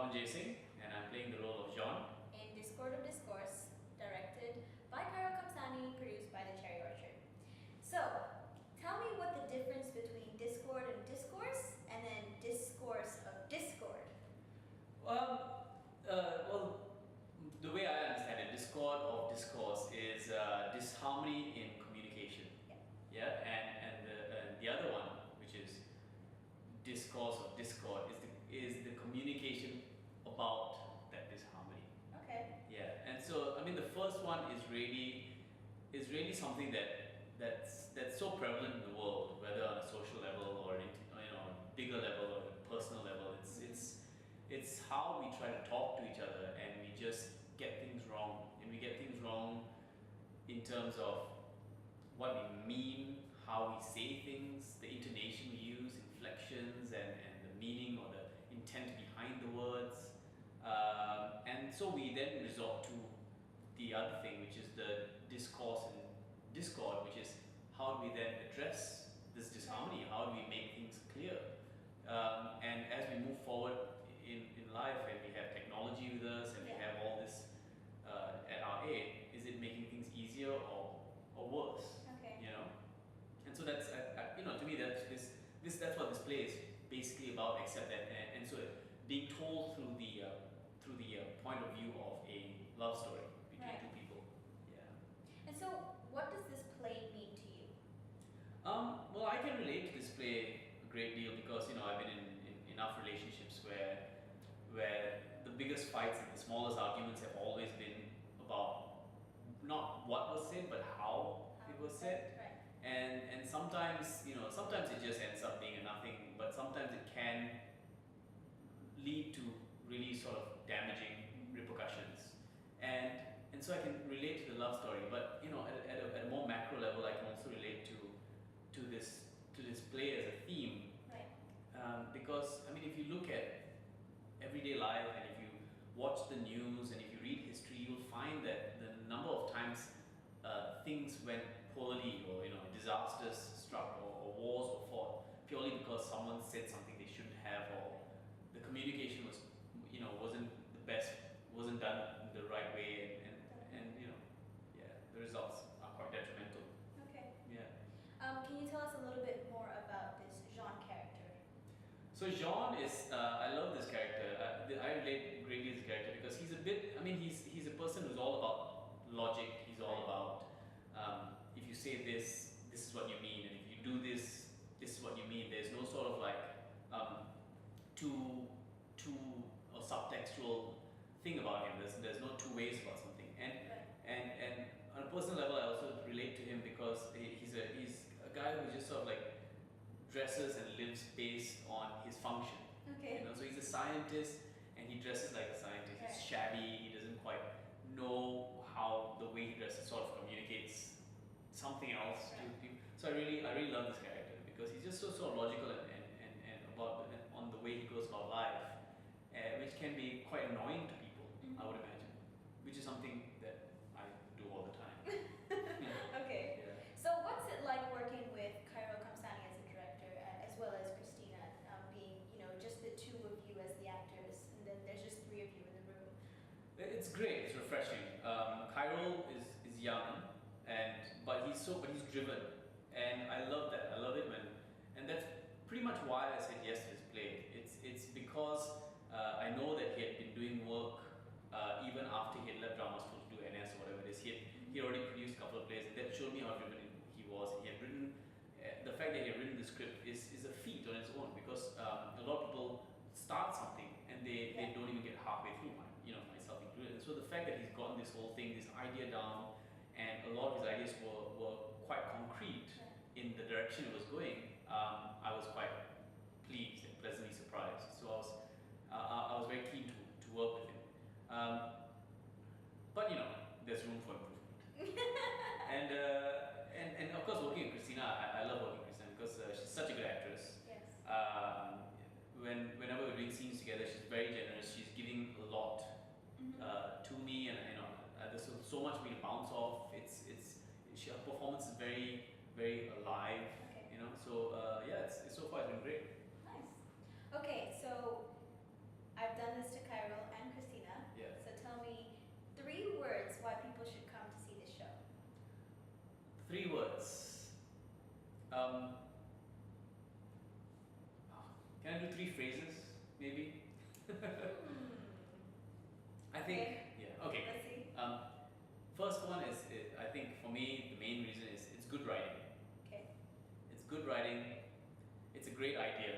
Singh, and I'm playing the role of Jean. In Discourse, directed by Khairul Kamsani, produced by the Cherry Orchard. So, tell me what the difference between Discord and Discourse, and then Discourse of Discord. Well, the way I understand it, discord of discourse is disharmony in communication. Yeah. And the other one, which is discourse of discord, is the communication about that disharmony. Okay. Yeah, and so I mean the first one is really something that's so prevalent in the world, whether on a social level or bigger level or a personal level. It's how we try to talk to each other and we just get things wrong, and we get things wrong in terms of what we mean, how we say things, the intonation we use, inflections, and the meaning or the intent behind the words. And so we then resort to the other thing, which is the discourse and discord, which is how do we then address this disharmony, how do we make things clear. And as we move forward in life and we have technology with us and we have all this at our aid, is it making things easier or worse? Okay. And so that's to me that's what this play is basically about, except that and so being told through the point of view of a love story between two people. Yeah. And so, what does this play mean to you? Well, I can relate to this play a great deal because I've been in enough relationships where the biggest fights and the smallest arguments have always been about not what was said but how it was said. Right. And sometimes sometimes it just ends up being a nothing, but sometimes it can lead to really sort of damaging repercussions. And so I can relate to the love story, but at a more macro level, I can also relate to this play as a theme. Right. Because I mean, if you look at everyday life and if you watch the news and if you read history, you'll find that the number of times things went poorly or disasters struck or wars were fought purely because someone said something they shouldn't have, or the communication wasn't the best, wasn't done the right way, and the results are quite detrimental. Okay. Yeah. Can you tell us a little bit more about this Jean character? So Jean is, I love this character. I relate greatly to this character because he's he's a person who's all about logic. He's all about, if you say this is what you mean, and if you do this is what you mean. There's no sort of like two or subtextual thing about him. There's no two ways about something. And on a personal level, I also relate to him because he's a guy who just sort of like dresses and lives based on his function. Okay. So he's a scientist and he dresses like a scientist. He's shabby. He doesn't quite know how the way he dresses sort of communicates something else to people. So I really love this character because he's just so logical and about on the way he goes about life, which can be quite annoying to people. I would imagine, which is something that I do all the time. Okay. Yeah. So what's it like working with Khairul Kamsani as a director, as well as Christina, being just the two of you as the actors, and then there's just three of you in the room? It's great. It's refreshing. Khairul is young, but he's driven, and I love that. I love it and that's pretty much why I said yes to this play. It's because I know that he had been doing work even after he had left drama school to do NS or whatever it is. He already produced a couple of plays, and that showed me how driven he was. And he had written the fact that he had written the script is a feat on its own because a lot of people start something and they don't even get halfway through, myself included. And so the fact that he's gotten this whole thing, this idea down, and a lot of his ideas were quite concrete in the direction it was going, I was quite pleased and pleasantly surprised. So I was very keen to work with him. But there's room for improvement. and of course, working with Christina, I love working with Christina because she's such a good actress. Yes. Whenever we're doing scenes together, she's very generous. She's giving a lot to me, and there's so much for me to bounce off. Her performance is very, very alive. Okay. So so far it's been great. Nice. Okay, so I've done this to Khairul great idea,